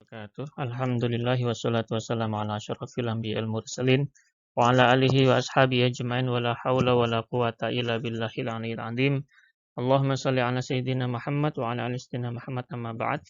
Wabarakatuh. Alhamdulillahi wassalatu wassalamu ala asyrafil anbiya'il mursalin wa ala alihi wa ashabihi ajma'in wa la haula wa la quwata illa billahil aliyyil azim. Allahumma shalli ala sayyidina Muhammad wa ala ali sayyidina Muhammad amma ba'd.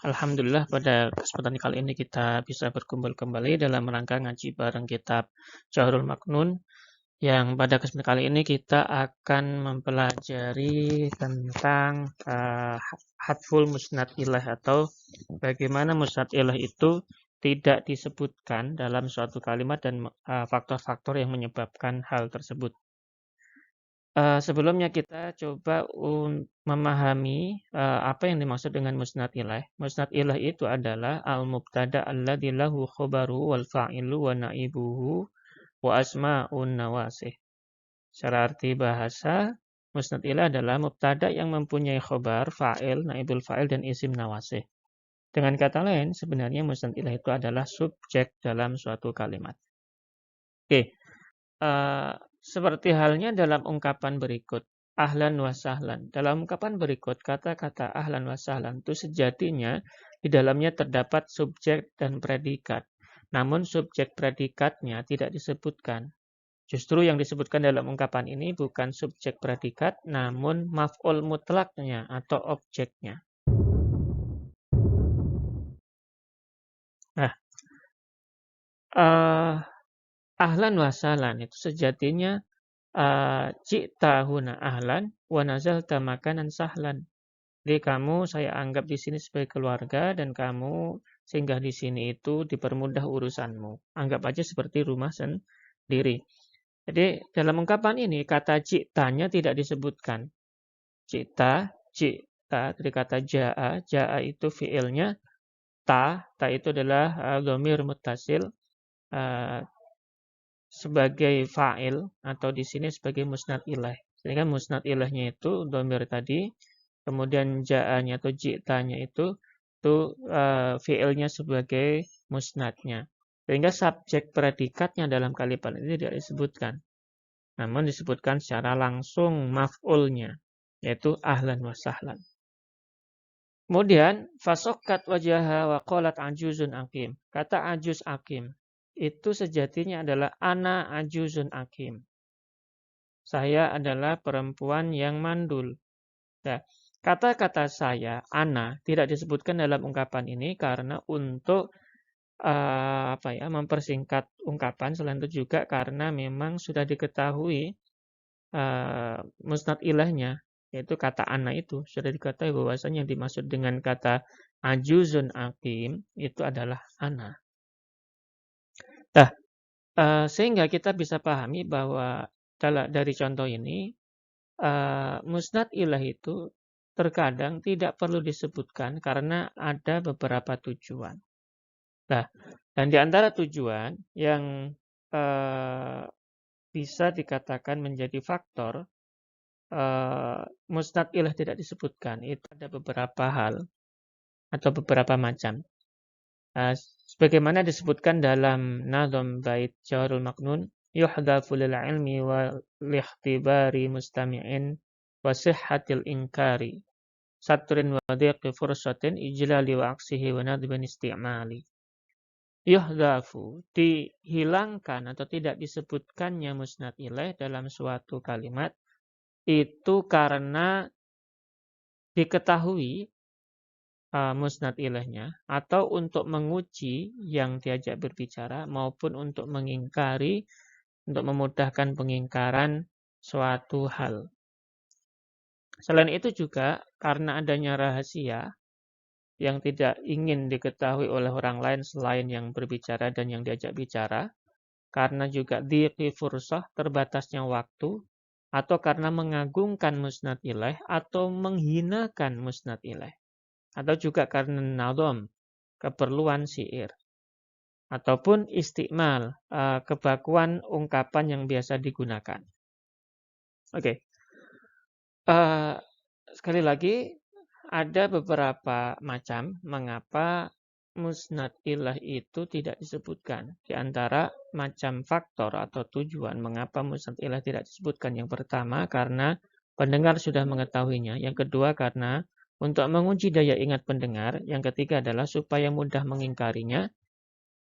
Alhamdulillah pada kesempatan kali ini kita bisa berkumpul kembali dalam rangka ngaji bareng kitab Jahrul Maknun, yang pada kesempatan kali ini kita akan mempelajari tentang hadful musnad ilaih, atau bagaimana musnad ilaih itu tidak disebutkan dalam suatu kalimat dan faktor-faktor yang menyebabkan hal tersebut. Sebelumnya kita coba memahami apa yang dimaksud dengan musnad ilaih. Musnad ilaih itu adalah al-mubtada alladzi lahu khabaru wal fa'ilu wa na'ibuhu wa asma'un nawasih. Secara arti bahasa, musnad ilaih adalah mubtada yang mempunyai khobar, fa'il, naibul fa'il, dan isim nawasih. Dengan kata lain, sebenarnya musnad ilaih itu adalah subjek dalam suatu kalimat. Oke, seperti halnya dalam ungkapan berikut, ahlan wa sahlan. Dalam ungkapan berikut, kata-kata ahlan wa sahlan itu sejatinya di dalamnya terdapat subjek dan predikat. Namun subjek predikatnya tidak disebutkan. Justru yang disebutkan dalam ungkapan ini bukan subjek predikat, namun maf'ul mutlaknya atau objeknya. Nah, ahlan wa sahlan itu sejatinya ji'ta huna ahlan wa nazalta makanan sahlan. Jadi kamu saya anggap di sini sebagai keluarga dan kamu singgah di sini itu dipermudah urusanmu. Anggap aja seperti rumah sendiri. Jadi dalam ungkapan ini kata ji'tanya tidak disebutkan. Ji'ta dari kata ja'a itu fi'ilnya, ta itu adalah dhamir muttasil sebagai fa'il atau di sini sebagai musnad ilaih. Sehingga musnad ilaihnya itu dhamir tadi, kemudian ja'anya atau ji'tanya itu fi'ilnya sebagai musnadnya. Sehingga subjek predikatnya dalam kalimat ini tidak disebutkan. Namun disebutkan secara langsung maf'ulnya, yaitu ahlan wa sahlan. Kemudian fasokkat wajaha wa qalat ajuzun akim. Kata ajuz akim itu sejatinya adalah ana ajuzun akim. Saya adalah perempuan yang mandul. Nah, kata-kata saya, ana, tidak disebutkan dalam ungkapan ini karena untuk mempersingkat ungkapan. Selain itu juga karena memang sudah diketahui musnad ilaihnya, yaitu kata ana itu sudah diketahui bahwasanya yang dimaksud dengan kata ajuzun akim itu adalah ana. Nah, sehingga kita bisa pahami bahwa dari contoh ini musnad ilaih itu terkadang tidak perlu disebutkan karena ada beberapa tujuan. Nah, dan di antara tujuan yang bisa dikatakan menjadi faktor musnad ilaih tidak disebutkan, itu ada beberapa hal atau beberapa macam. Sebagaimana disebutkan dalam Nadham Bait Jahrul Maknun, yuhdhafu lil ilmi wa lihtibari mustami'in wa sihhatil inkari satrin wa dhiqi fursatin ijlali wa aksihi wa nadhibin isti'mali. Yuhdhafu, dihilangkan atau tidak disebutkannya musnad ilaih dalam suatu kalimat itu karena diketahui musnad ilaihnya, atau untuk menguji yang diajak berbicara maupun untuk mengingkari, untuk memudahkan pengingkaran suatu hal. Selain itu juga karena adanya rahasia yang tidak ingin diketahui oleh orang lain selain yang berbicara dan yang diajak bicara, karena juga dhiqi fursah, terbatasnya waktu, atau karena mengagungkan musnad ilaih atau menghinakan musnad ilaih, atau juga karena nadham, keperluan syair, ataupun istimal, kebakuan ungkapan yang biasa digunakan. Oke. Sekali lagi, ada beberapa macam mengapa musnad ilaih itu tidak disebutkan. Di antara macam faktor atau tujuan mengapa musnad ilaih tidak disebutkan. Yang pertama, karena pendengar sudah mengetahuinya. Yang kedua, karena untuk menguji daya ingat pendengar. Yang ketiga adalah supaya mudah mengingkarinya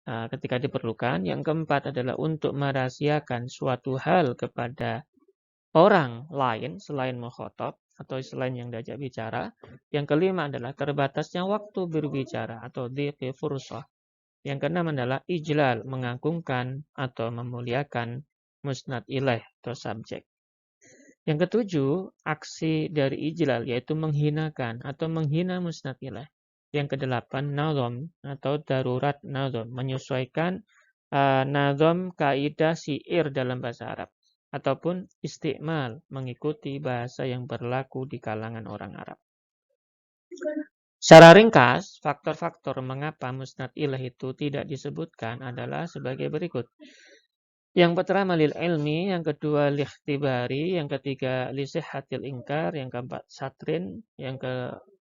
ketika diperlukan. Yang keempat adalah untuk merahasiakan suatu hal kepada orang lain selain mukhatab atau selain yang diajak bicara. Yang kelima adalah terbatasnya waktu berbicara atau dhiqi fursah. Yang keenam adalah ijlal, mengagungkan atau memuliakan musnad ilaih atau subjek. Yang ketujuh, aksi dari ijlal yaitu menghinakan atau menghina musnad ilaih. Yang kedelapan, nazam atau darurat nazam, menyesuaikan nazam kaidah syair dalam bahasa Arab ataupun istiqmal, mengikuti bahasa yang berlaku di kalangan orang Arab. Secara ringkas, faktor-faktor mengapa musnad ilaih itu tidak disebutkan adalah sebagai berikut. Yang pertama lil ilmi, yang kedua likhtibari, yang ketiga lisihhatil ingkar, yang keempat satrin, yang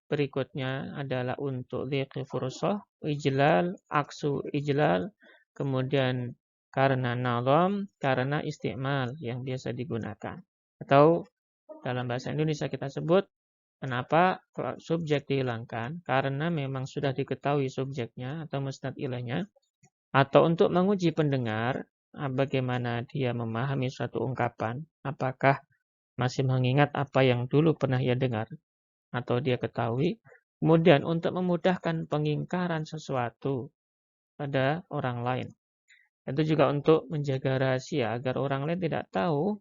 berikutnya adalah untuk dhiqi fursah, ijlal, aksu ijlal, kemudian karena nazam, karena istiqmal yang biasa digunakan. Atau dalam bahasa Indonesia kita sebut kenapa subjek dihilangkan? Karena memang sudah diketahui subjeknya atau musnad ilaihnya, atau untuk menguji pendengar bagaimana dia memahami suatu ungkapan, apakah masih mengingat apa yang dulu pernah ia dengar atau dia ketahui. Kemudian untuk memudahkan pengingkaran sesuatu pada orang lain. Itu juga untuk menjaga rahasia agar orang lain tidak tahu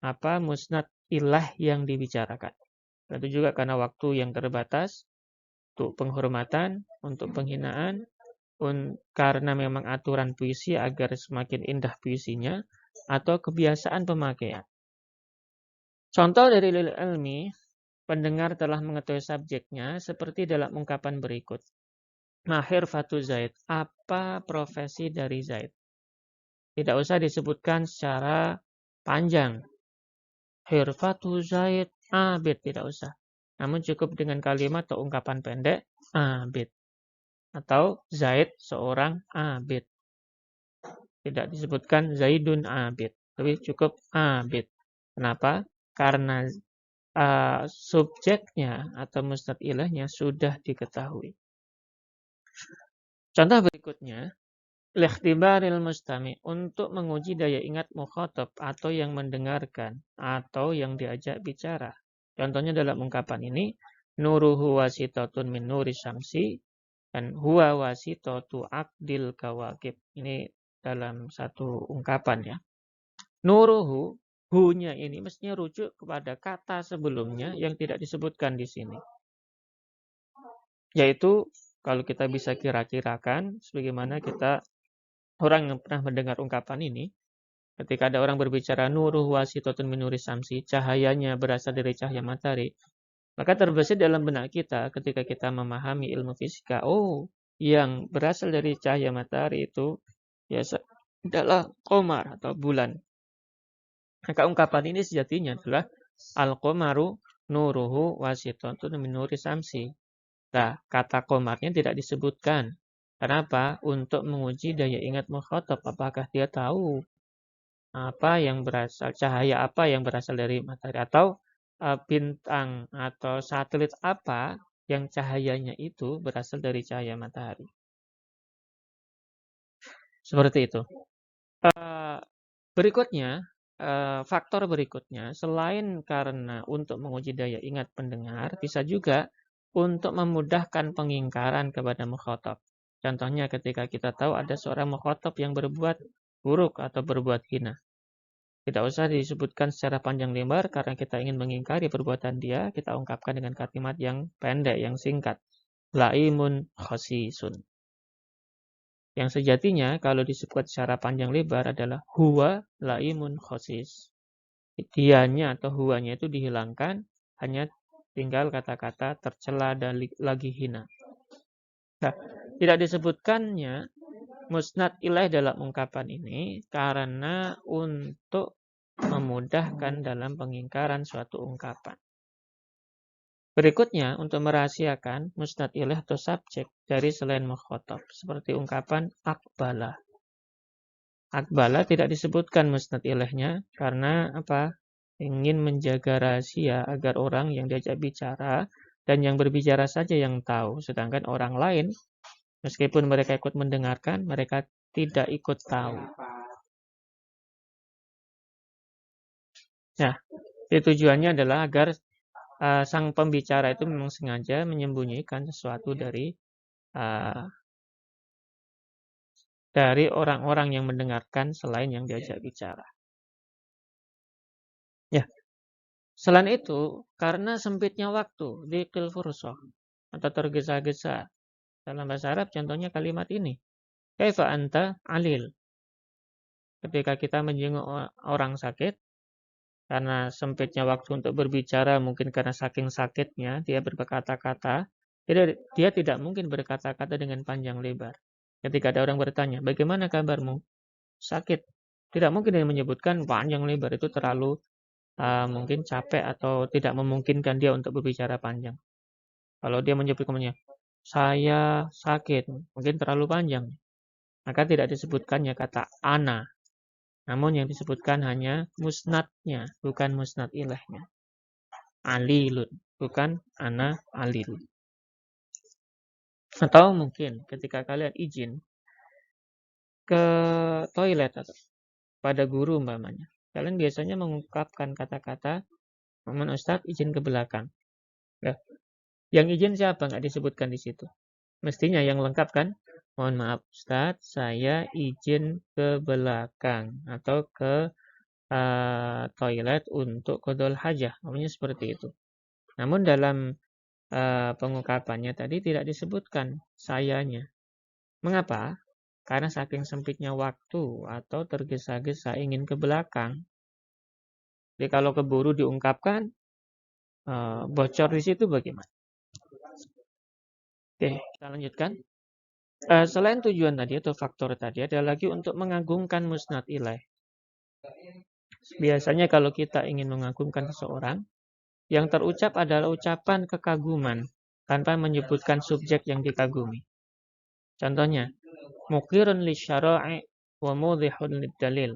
apa musnad ilah yang dibicarakan. Itu juga karena waktu yang terbatas, untuk penghormatan, untuk penghinaan, karena memang aturan puisi agar semakin indah puisinya, atau kebiasaan pemakaian. Contoh dari lil ilmi, pendengar telah mengetahui subjeknya seperti dalam ungkapan berikut. Mahir Fatu Zaid, apa profesi dari Zaid? Tidak usah disebutkan secara panjang. Hirfatu Zaid abid, tidak usah. Namun cukup dengan kalimat atau ungkapan pendek abid. Atau Zaid seorang abid. Tidak disebutkan Zaidun abid, tapi cukup abid. Kenapa? Karena subjeknya atau musnad ilahnya sudah diketahui. Contoh berikutnya, likhtibaril mustami, untuk menguji daya ingat mukhatab atau yang mendengarkan atau yang diajak bicara. Contohnya dalam ungkapan ini, nuruhu wasitatun min nuri syamsi dan huwa wasitatu aqdil kawakib. Ini dalam satu ungkapan ya. Nuruhu, hu-nya ini mestinya rujuk kepada kata sebelumnya yang tidak disebutkan di sini. Yaitu kalau kita bisa kira-kirakan sebagaimana kita orang yang pernah mendengar ungkapan ini, ketika ada orang berbicara nuruh wasitotun min nuri samsi, cahayanya berasal dari cahaya matahari, maka terbesit dalam benak kita ketika kita memahami ilmu fisika, yang berasal dari cahaya matahari itu biasa adalah qamar atau bulan. Maka ungkapan ini sejatinya adalah al-qamaru nuruhu wasitotun min nuri samsi. Nah, kata qamarnya tidak disebutkan. Kenapa? Untuk menguji daya ingat mukhatab, apakah dia tahu cahaya apa yang berasal dari matahari, atau bintang atau satelit apa yang cahayanya itu berasal dari cahaya matahari. Seperti itu. Berikutnya, faktor berikutnya, selain karena untuk menguji daya ingat pendengar, bisa juga untuk memudahkan pengingkaran kepada mukhatab. Contohnya ketika kita tahu ada seorang mukhatab yang berbuat buruk atau berbuat hina. Tidak usah disebutkan secara panjang lebar karena kita ingin mengingkari perbuatan dia, kita ungkapkan dengan kalimat yang pendek, yang singkat. Laimun khosisun. Yang sejatinya kalau disebut secara panjang lebar adalah huwa laimun khosis. Dianya atau huwanya itu dihilangkan, hanya tinggal kata-kata tercela dan lagi hina. Nah, tidak disebutkannya musnad ilaih dalam ungkapan ini karena untuk memudahkan dalam pengingkaran suatu ungkapan. Berikutnya, untuk merahasiakan musnad ilaih atau subjek dari selain mukhatab, seperti ungkapan akbala. Akbala tidak disebutkan musnad ilaihnya karena apa? Ingin menjaga rahasia agar orang yang diajak bicara dan yang berbicara saja yang tahu, sedangkan orang lain meskipun mereka ikut mendengarkan, mereka tidak ikut tahu. Nah, tujuannya adalah agar sang pembicara itu memang sengaja menyembunyikan sesuatu dari orang-orang yang mendengarkan selain yang diajak bicara. Ya, selain itu, karena sempitnya waktu, diqil fursah atau tergesa-gesa. Dalam bahasa Arab contohnya kalimat ini. Kaifa anta alil. Ketika kita menjenguk orang sakit, karena sempitnya waktu untuk berbicara, mungkin karena saking sakitnya, dia berkata-kata, dia tidak mungkin berkata-kata dengan panjang lebar. Ketika ada orang bertanya, bagaimana kabarmu? Sakit. Tidak mungkin dia menyebutkan panjang lebar, itu terlalu mungkin capek atau tidak memungkinkan dia untuk berbicara panjang. Kalau dia menyebutkannya, saya sakit, mungkin terlalu panjang. Maka tidak disebutkannya kata ana. Namun yang disebutkan hanya musnadnya, bukan musnad ilahnya. Alilun, bukan ana alil. Atau mungkin ketika kalian izin ke toilet atau pada guru umpamanya, kalian biasanya mengungkapkan kata-kata, "Mohon Ustadz izin ke belakang." Ya. Yang izin siapa? Nggak disebutkan di situ. Mestinya yang lengkap kan? Mohon maaf Ustadz, saya izin ke belakang atau ke toilet untuk qadul hajah. Namanya seperti itu. Namun dalam pengungkapannya tadi tidak disebutkan sayanya. Mengapa? Karena saking sempitnya waktu atau tergesa-gesa ingin ke belakang. Jadi kalau keburu diungkapkan, bocor di situ bagaimana? Oke, kita lanjutkan. Selain tujuan tadi atau faktor tadi, ada lagi untuk mengagungkan musnad ilaih. Biasanya kalau kita ingin mengagungkan seseorang, yang terucap adalah ucapan kekaguman tanpa menyebutkan subjek yang dikagumi. Contohnya, muqirun li syara'i wa mudhihun lid dalil.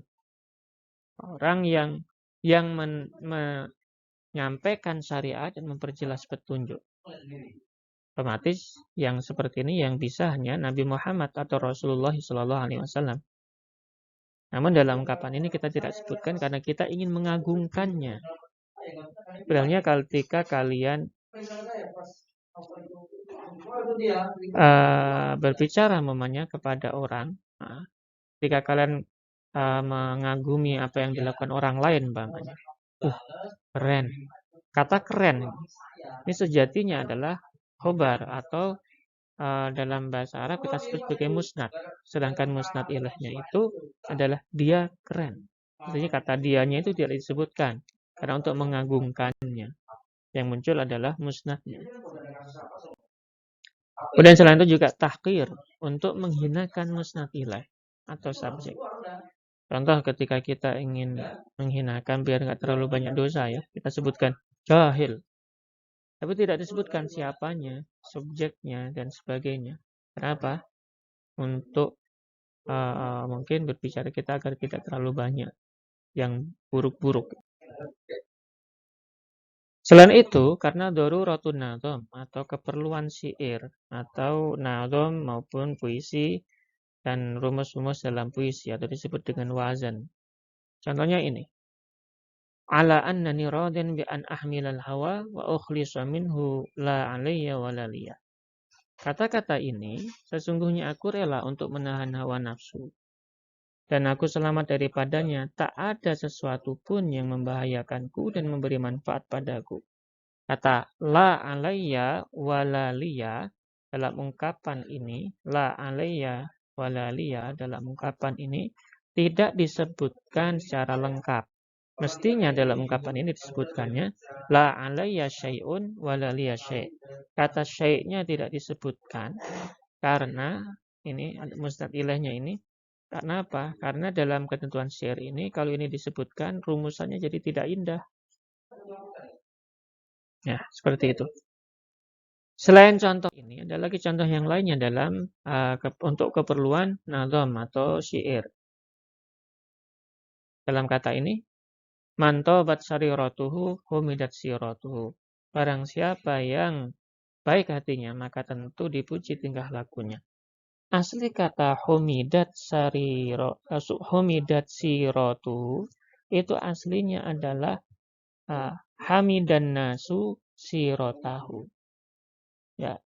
Orang yang menyampaikan syariat dan memperjelas petunjuk. Otomatis yang seperti ini yang bisa hanya Nabi Muhammad atau Rasulullah SAW. Namun dalam ungkapan ini kita tidak sebutkan karena kita ingin mengagungkannya. Sebenarnya ketika kalian berbicara memangnya kepada orang, ketika kalian mengagumi apa yang dilakukan orang lain, umpamanya, keren. Kata keren ini sejatinya adalah khobar atau dalam bahasa Arab kita sebut sebagai musnad. Sedangkan musnad ilahnya itu adalah dia keren. Artinya kata dianya itu tidak disebutkan karena untuk mengagungkannya. Yang muncul adalah musnadnya. Kemudian selain itu juga tahqir untuk menghinakan musnad ilah atau subjek. Contoh ketika kita ingin menghinakan biar nggak terlalu banyak dosa ya, kita sebutkan jahil. Tapi tidak disebutkan siapanya, subjeknya, dan sebagainya. Kenapa? Untuk mungkin berbicara kita agar tidak terlalu banyak yang buruk-buruk. Selain itu, karena daruratun nadham atau keperluan syair atau nadham maupun puisi dan rumus-rumus dalam puisi atau disebut dengan wazan. Contohnya ini. Ala annani radin bi an ahmilal hawa wa ukhlisa minhu la alayya wa la liya. Kata-kata ini, sesungguhnya aku rela untuk menahan hawa nafsu. Dan aku selamat daripadanya, tak ada sesuatu pun yang membahayakanku dan memberi manfaat padaku. Kata la alayya wa la liya dalam ungkapan ini, la alayya wa la liya dalam ungkapan ini, tidak disebutkan secara lengkap. Mestinya dalam ungkapan ini disebutkannya la alayya syai'un wa la liya syai'. Kata syai'nya tidak disebutkan karena ini musnad ilahnya ini karena apa? Karena dalam ketentuan syair ini kalau ini disebutkan rumusannya jadi tidak indah. Ya, seperti itu. Selain contoh ini ada lagi contoh yang lainnya dalam untuk keperluan nadham atau syair. Dalam kata ini man tabat sariratuhu humidat siratuhu. Barang siapa yang baik hatinya, maka tentu dipuji tingkah lakunya. Asli kata humidat sirotu itu aslinya adalah hamidan nasu sirotahu. Ya,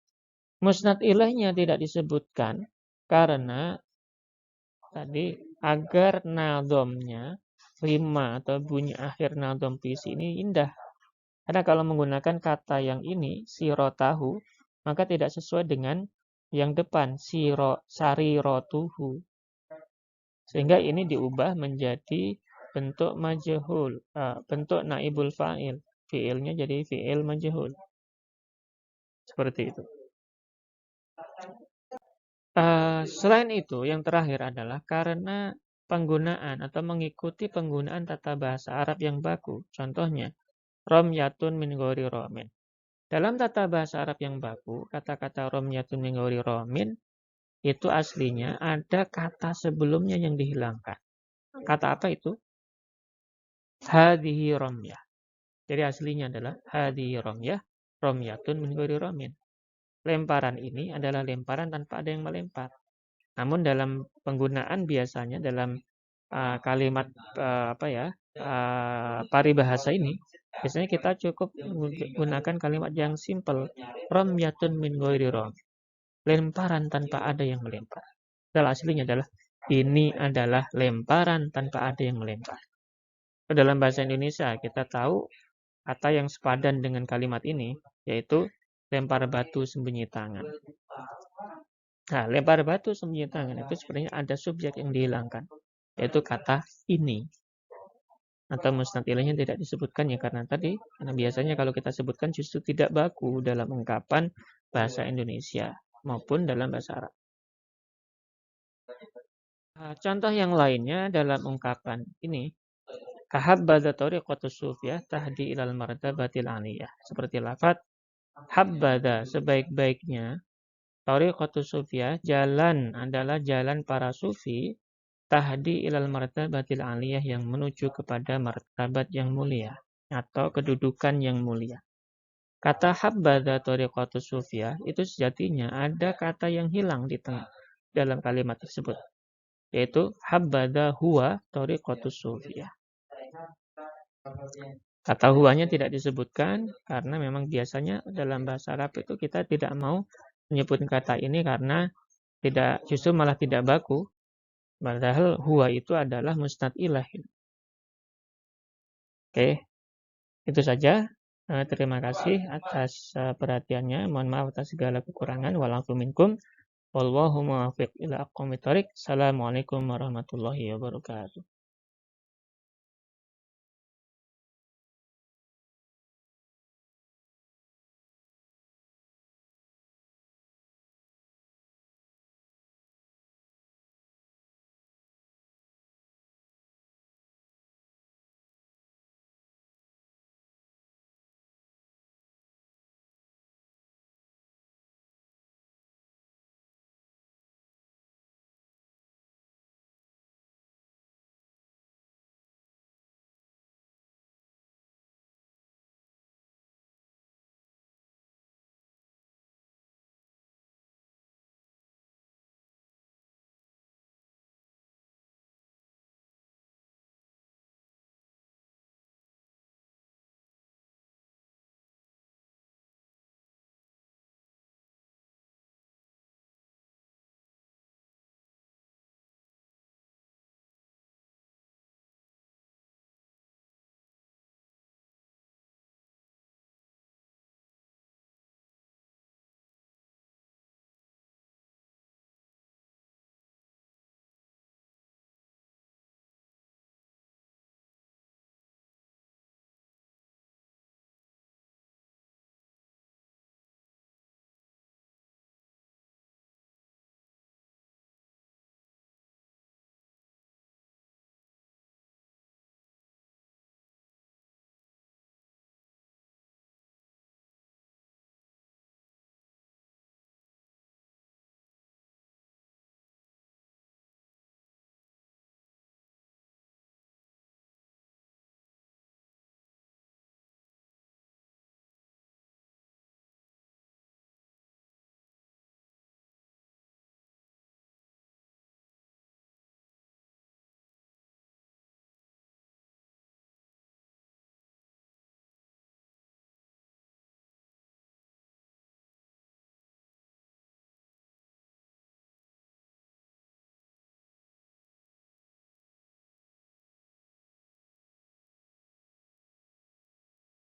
musnad ilaihnya tidak disebutkan karena tadi agar nadomnya rima atau bunyi akhir nadom puisi ini indah. Karena kalau menggunakan kata yang ini sirotahu, maka tidak sesuai dengan yang depan sarirotuhu. Sehingga ini diubah menjadi bentuk majhul, bentuk naibul fa'il. Fi'ilnya jadi fi'il majhul. Seperti itu. Selain itu, yang terakhir adalah karena penggunaan atau mengikuti penggunaan tata bahasa Arab yang baku. Contohnya, romyatun min ghairi romin. Dalam tata bahasa Arab yang baku, kata-kata romyatun min ghairi romin itu aslinya ada kata sebelumnya yang dihilangkan. Kata apa itu? Hadhihi romyah. Jadi aslinya adalah hadhihi romyah, romyatun min ghairi romin. Lemparan ini adalah lemparan tanpa ada yang melempar. Namun dalam penggunaan biasanya dalam kalimat paribahasa ini, biasanya kita cukup menggunakan kalimat yang simple. Romyatun min ghairi rom. Lemparan tanpa ada yang melempar. Dalam aslinya adalah ini adalah lemparan tanpa ada yang melempar. Dalam bahasa Indonesia kita tahu kata yang sepadan dengan kalimat ini yaitu lempar batu sembunyi tangan. Nah, lempar batu sembunyi tangan itu sebenarnya ada subjek yang dihilangkan, yaitu kata ini. Atau musnad ilaihnya tidak disebutkan ya karena biasanya kalau kita sebutkan justru tidak baku dalam ungkapan bahasa Indonesia maupun dalam bahasa Arab. Contoh yang lainnya dalam ungkapan ini, kahabbadha tariqatus sufiyah tahdi ilal martabatil aliyah. Seperti lafaz habbadha, sebaik-baiknya tariqatus sufiyah, jalan adalah jalan para sufi, tahdi ilal martabatil aliyah, yang menuju kepada martabat yang mulia atau kedudukan yang mulia. Kata habbadha tariqatus sufiyah itu sejatinya ada kata yang hilang di tengah dalam kalimat tersebut, yaitu habbadha huwa tariqatus sufiyah. Kata huwanya tidak disebutkan karena memang biasanya dalam bahasa Arab itu kita tidak mau menyebut kata ini karena justru malah tidak baku. Padahal huwa itu adalah musnad ilaih. Oke, itu saja. Terima kasih atas perhatiannya. Mohon maaf atas segala kekurangan. Wa'alaikum minkum. Wallahu muwaffiq ila aqwamit thoriq. Assalamualaikum warahmatullahi wabarakatuh.